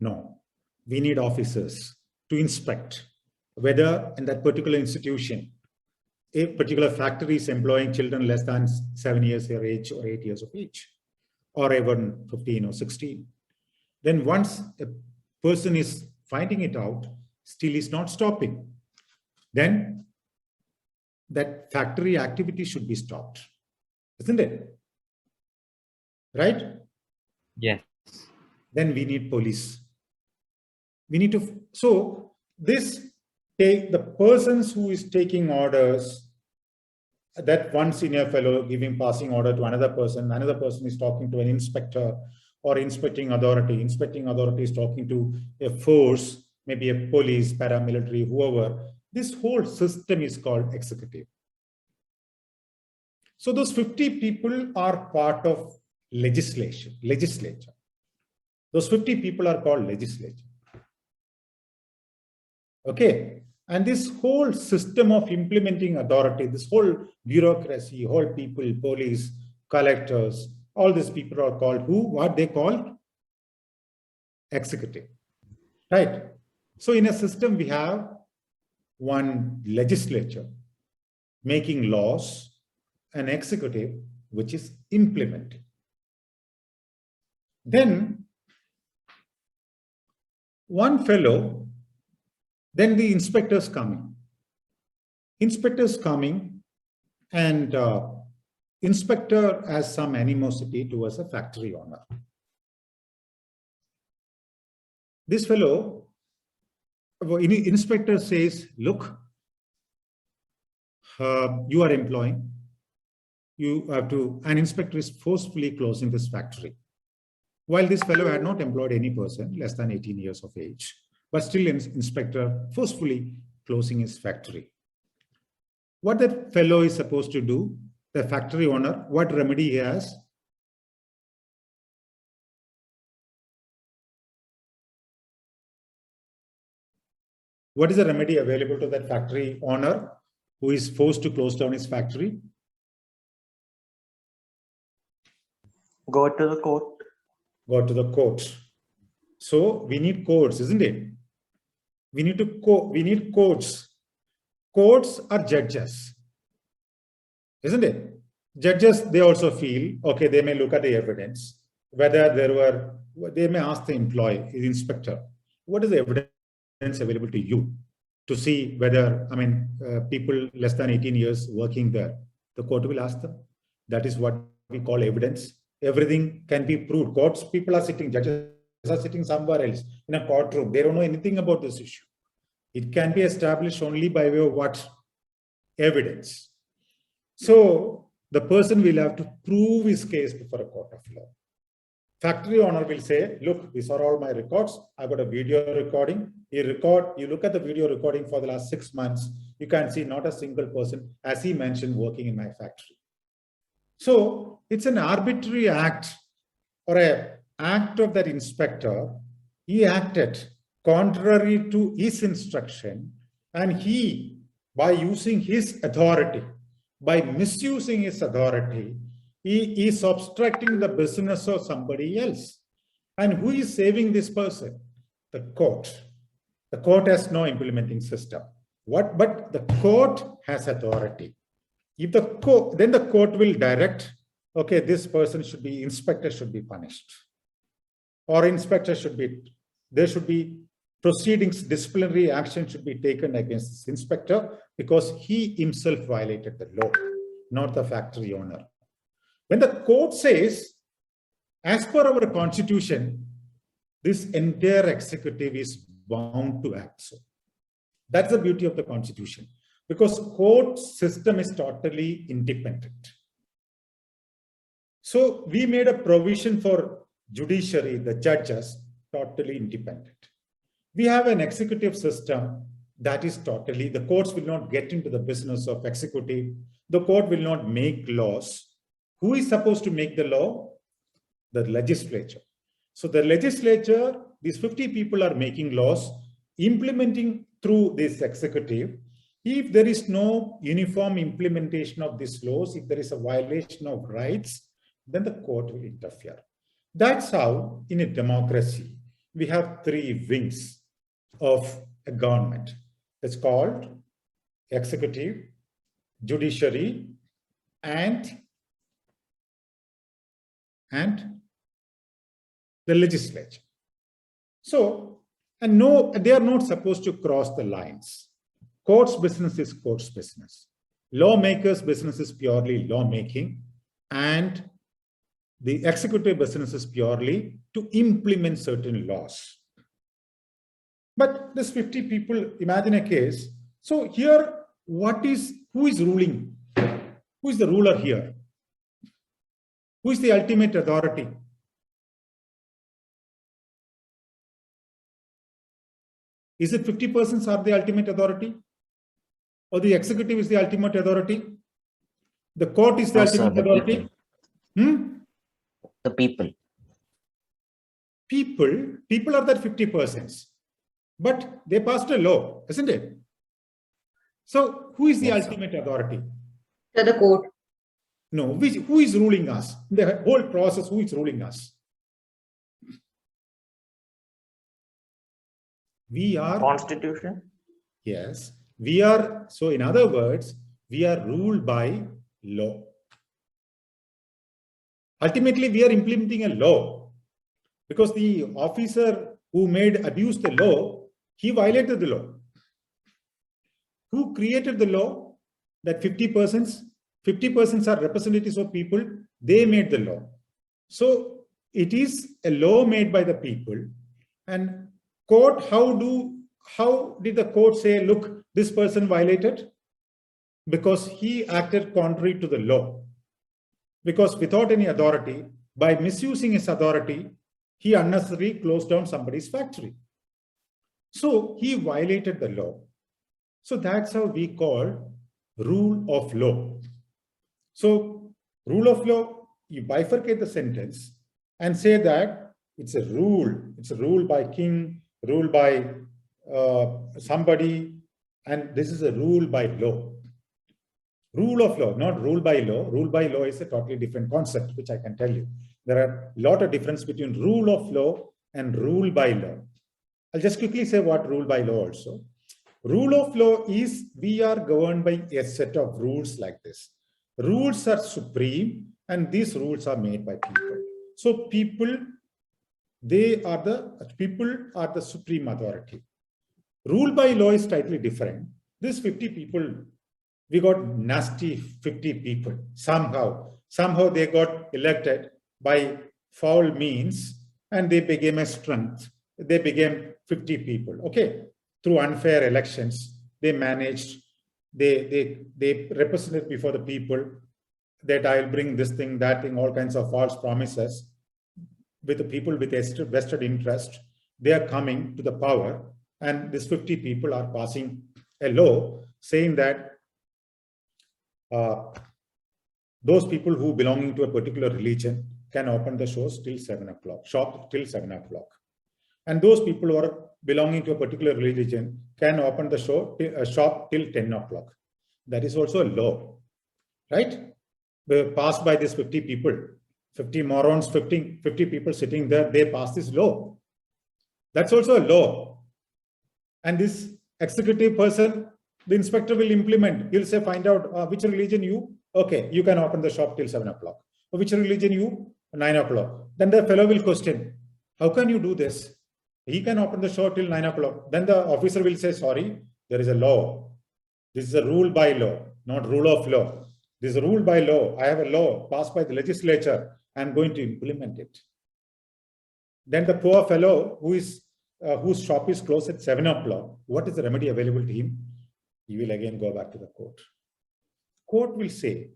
No. We need officers to inspect whether in that particular institution, a particular factory is employing children less than 7 years of age or 8 years of age, or even 15 or 16. Then once a person is finding it out, still is not stopping, then that factory activity should be stopped, isn't it? Right? Yes. Then we need police. We need to, so this, take the persons who is taking orders, that one senior fellow giving passing order to another person is talking to an inspector or inspecting authority is talking to a force, maybe a police, paramilitary, whoever. This whole system is called executive. So those 50 people are part of legislature. Those 50 people are called legislature. Okay. And this whole system of implementing authority, this whole bureaucracy, whole people, police, collectors, all these people are called who? What they call? Executive. Right? So in a system, we have one legislature making laws, an executive which is implementing. Then one fellow, then the inspectors coming. Inspectors coming, and inspector has some animosity towards a factory owner. This fellow, inspector says, look, you are employing, you have to, an inspector is forcefully closing this factory. While this fellow had not employed any person less than 18 years of age, but still inspector forcefully closing his factory. What that fellow is supposed to do, the factory owner, what remedy he has? What is the remedy available to that factory owner who is forced to close down his factory? Go to the court. Go to the court. So we need courts, isn't it? We need courts. Courts are judges, isn't it? Judges, they also feel, okay, they may look at the evidence, whether they may ask the employee, the inspector, what is the evidence available to you to see whether, people less than 18 years working there, the court will ask them. That is what we call evidence. Everything can be proved. Courts, people are sitting, judges are sitting somewhere else in a courtroom. They don't know anything about this issue. It can be established only by way of what? Evidence. So the person will have to prove his case before a court of law. Factory owner will say, look, these are all my records. I've got a video recording. You look at the video recording for the last 6 months, you can see not a single person, as he mentioned, working in my factory. So it's an arbitrary act or an act of that inspector. He acted contrary to his instruction, and he, by using his authority, by misusing his authority, he is obstructing the business of somebody else. And who is saving this person? The court. The court has no implementing system. But the court has authority. If the court, then the court will direct, okay, this person should be, inspector should be punished. Or inspector should be, there should be proceedings, disciplinary action should be taken against this inspector because he himself violated the law, not the factory owner. When the court says, as per our constitution, this entire executive is bound to act so. That's the beauty of the constitution, because court system is totally independent. So we made a provision for judiciary, the judges, totally independent. We have an executive system that is totally, the courts will not get into the business of executive. The court will not make laws. Who is supposed to make the law? The legislature. So the legislature, these 50 people are making laws, implementing through this executive. If there is no uniform implementation of these laws, if there is a violation of rights, then the court will interfere. That's how, in a democracy, we have 3 wings of a government. It's called executive, judiciary, and the legislature. So, and no, they are not supposed to cross the lines. Court's business is court's business. Lawmakers' business is purely lawmaking, and the executive business is purely to implement certain laws. But this 50 people, imagine a case. So here, who is ruling? Who is the ruler here? Who is the ultimate authority? Is it 50 persons are the ultimate authority? Or the executive is the ultimate authority? The court is the ultimate authority? The people. People are that 50 persons. But they passed a law, isn't it? So who is the ultimate authority? The court. No, who is ruling us? The whole process, who is ruling us? We are... Constitution? Yes. We are, so in other words, we are ruled by law. Ultimately, we are implementing a law because the officer who abused the law, he violated the law. Who created the law? That 50 persons are representatives of people, they made the law. So it is a law made by the people. And court, how did the court say, look, this person violated? Because he acted contrary to the law. Because without any authority, by misusing his authority, he unnecessarily closed down somebody's factory. So he violated the law. So that's how we call rule of law. So rule of law, you bifurcate the sentence and say that it's a rule. It's a rule by king, rule by somebody, and this is a rule by law. Rule of law, not rule by law. Rule by law is a totally different concept, which I can tell you. There are a lot of difference between rule of law and rule by law. I'll just quickly say what rule by law also. Rule of law is we are governed by a set of rules like this. Rules are supreme and these rules are made by people. So people are the supreme authority. Rule by law is slightly different. These 50 people, we got nasty 50 people. Somehow they got elected by foul means and they became a strength. They became 50 people. Okay. Through unfair elections, they managed, they represented before the people that I'll bring this thing, that thing, all kinds of false promises with the people with vested interest. They are coming to the power and these 50 people are passing a law saying that those people who belonging to a particular religion can open the shop till 7 o'clock. And those people who are belonging to a particular religion can open the shop till 10 o'clock. That is also a law, right? Passed by these 50 people, 50 morons, 50 people sitting there, they pass this law. That's also a law. And this executive person, the inspector will implement. He'll say, find out which religion you, okay, you can open the shop till 7 o'clock. Which religion you, 9 o'clock. Then the fellow will question, how can you do this? He can open the shop till 9 o'clock. Then the officer will say, sorry, there is a law. This is a rule by law, not rule of law. This is a rule by law. I have a law passed by the legislature. I'm going to implement it. Then the poor fellow whose shop is closed at 7 o'clock, what is the remedy available to him? He will again go back to the court. Court will say,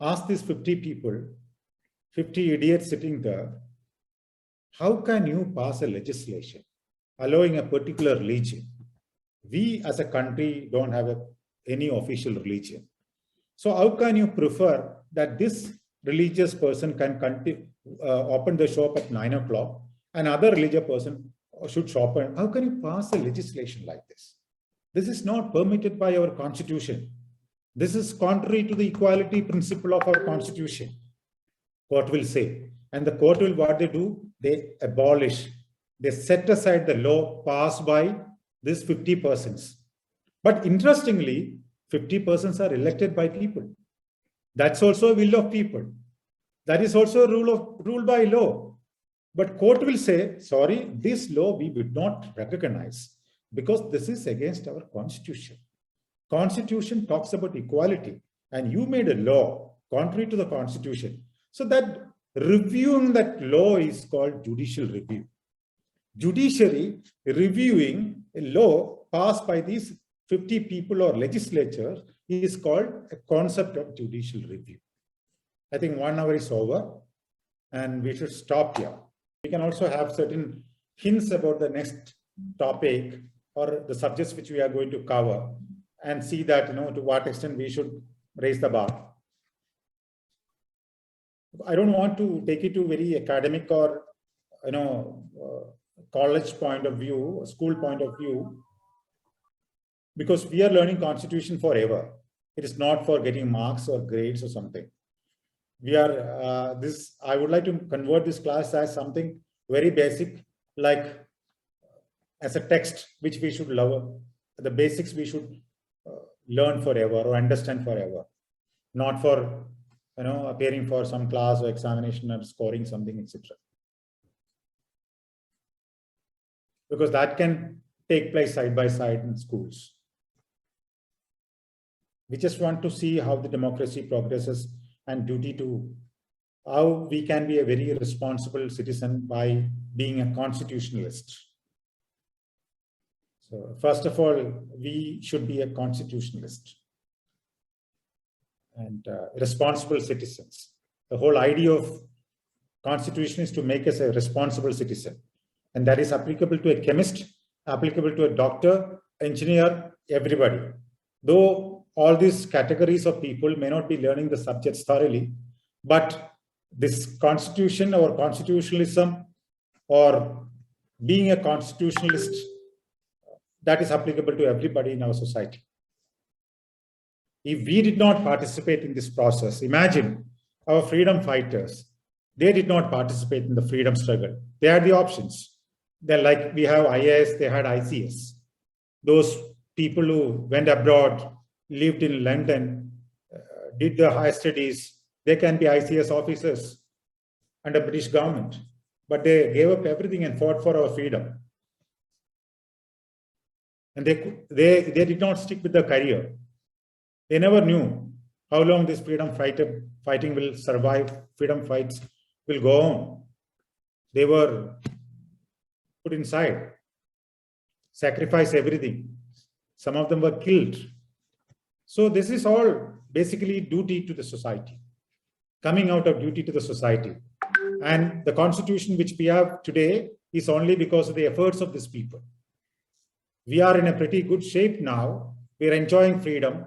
ask these 50 people, 50 idiots sitting there, how can you pass a legislation allowing a particular religion? We as a country don't have any official religion. So how can you prefer that this religious person can open the shop at 9 o'clock and other religious person should shop? How can you pass a legislation like this? This is not permitted by our constitution. This is contrary to the equality principle of our constitution. Court will say. And the court will, what they do? They abolish. They set aside the law passed by these 50 persons. But interestingly, 50 persons are elected by people. That's also a will of people. That is also a rule by law. But court will say, sorry, this law we would not recognize because this is against our constitution. Constitution talks about equality and you made a law contrary to the constitution. So that reviewing that law is called judicial review. Judiciary reviewing a law passed by these 50 people or legislature is called a concept of judicial review. I think 1 hour is over and we should stop here. We can also have certain hints about the next topic or the subjects which we are going to cover and see that, to what extent we should raise the bar. I don't want to take it to very academic or, college point of view, school point of view, because we are learning constitution forever. It is not for getting marks or grades or something. We are, I would like to convert this class as something very basic, like as a text, which we should love. The basics we should learn forever or understand forever, not for, appearing for some class or examination or scoring something, etc. Because that can take place side by side in schools. We just want to see how the democracy progresses and duty to how we can be a very responsible citizen by being a constitutionalist. So first of all, we should be a constitutionalist and responsible citizens. The whole idea of constitution is to make us a responsible citizen. And that is applicable to a chemist, applicable to a doctor, engineer, everybody. Though all these categories of people may not be learning the subjects thoroughly, but this constitution or constitutionalism or being a constitutionalist, that is applicable to everybody in our society. If we did not participate in this process, imagine our freedom fighters, they did not participate in the freedom struggle. They had the options. they're like we have IAS, they had ICS. Those people who went abroad, lived in London, did the higher studies, they can be ICS officers under British government, but they gave up everything and fought for our freedom. And they did not stick with the career. They never knew how long this freedom fighting will survive, freedom fights will go on. They were put inside, sacrifice everything. Some of them were killed. So this is all basically duty to the society, coming out of duty to the society. And the constitution which we have today is only because of the efforts of these people. We are in a pretty good shape now. We are enjoying freedom,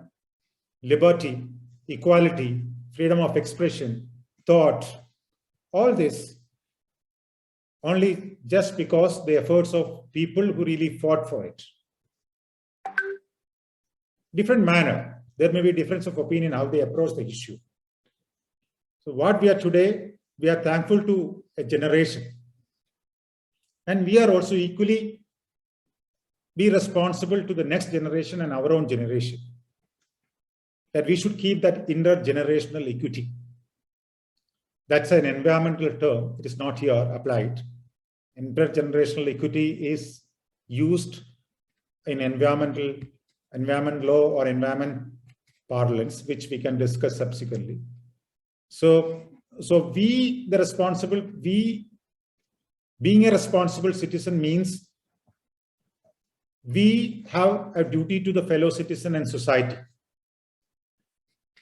liberty, equality, freedom of expression, thought, all this only just because the efforts of people who really fought for it. Different manner. There may be difference of opinion how they approach the issue. So what we are today, we are thankful to a generation. And we are also equally be responsible to the next generation and our own generation. That we should keep that intergenerational equity. That's an environmental term. It is not here applied. Intergenerational equity is used in environment law or environment parlance, which we can discuss subsequently. So being a responsible citizen means we have a duty to the fellow citizen and society.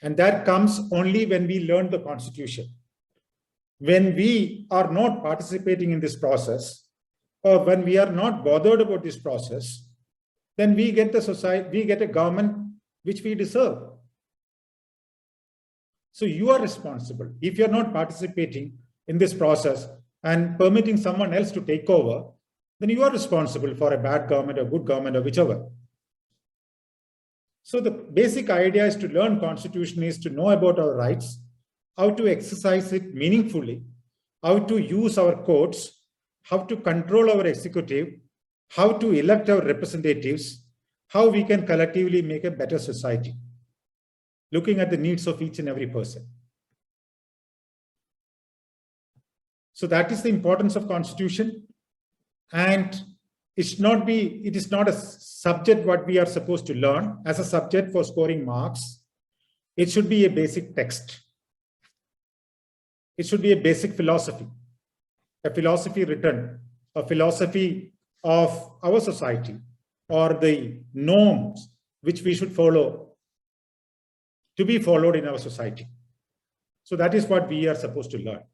And that comes only when we learn the Constitution. When we are not participating in this process, or when we are not bothered about this process, then we get a government which we deserve. So you are responsible. If you're not participating in this process and permitting someone else to take over, then you are responsible for a bad government or good government or whichever. So the basic idea is to learn Constitution is to know about our rights, how to exercise it meaningfully, how to use our courts, how to control our executive, how to elect our representatives, how we can collectively make a better society, looking at the needs of each and every person. So that is the importance of Constitution. And it is not a subject what we are supposed to learn as a subject for scoring marks. It should be a basic text. It should be a basic philosophy written, a philosophy of our society or the norms which we should follow to be followed in our society. So that is what we are supposed to learn.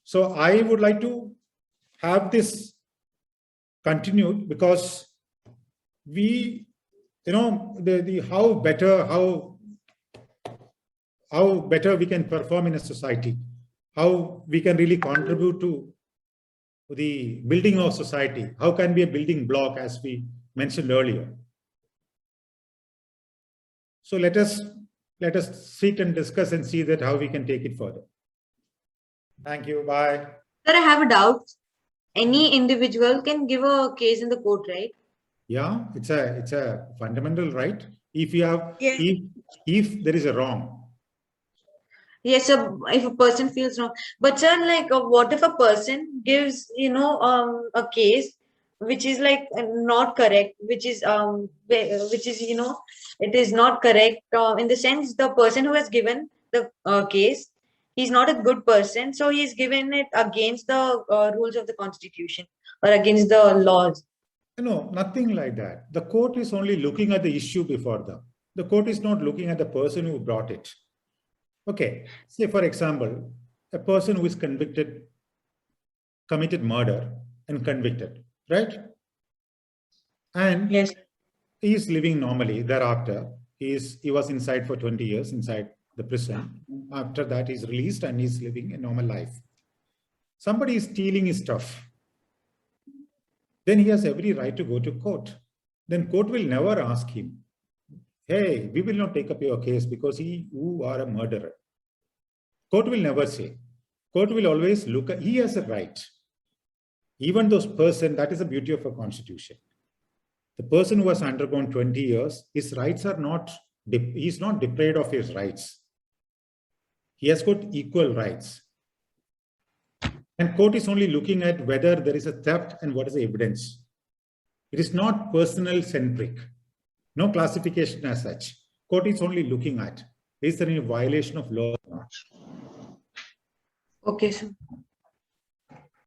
So I would like to have this continued because we, how better we can perform in a society, how we can really contribute to the building of society, how can be a building block as we mentioned earlier. So let us sit and discuss and see that how we can take it further. Thank you. Bye. Sir, I have a doubt. Any individual can give a case in the court, right? Yeah, it's a fundamental right. If you have, Yes. if there is a wrong. Yes, sir, if a person feels wrong. But sir, like, what if a person gives, a case which is like not correct, which is, it is not correct in the sense the person who has given the case, he's not a good person. So he's given it against the rules of the Constitution or against the laws. No, nothing like that. The court is only looking at the issue before them. The court is not looking at the person who brought it. Okay, say for example, a person who is committed murder and convicted, right? And yes, he is living normally thereafter. He was inside for 20 years inside the prison. After that, he's released and he's living a normal life. Somebody is stealing his stuff. Then he has every right to go to court. Then court will never ask him, hey, we will not take up your case because you are a murderer. Court will never say. Court will always look at, he has a right. Even those person, that is the beauty of a constitution. The person who has undergone 20 years, his rights are not, he's not deprived of his rights. He has got equal rights. And court is only looking at whether there is a theft and what is the evidence. It is not personal centric. No classification as such. Court is only looking at, is there any violation of law or not? Okay, sir.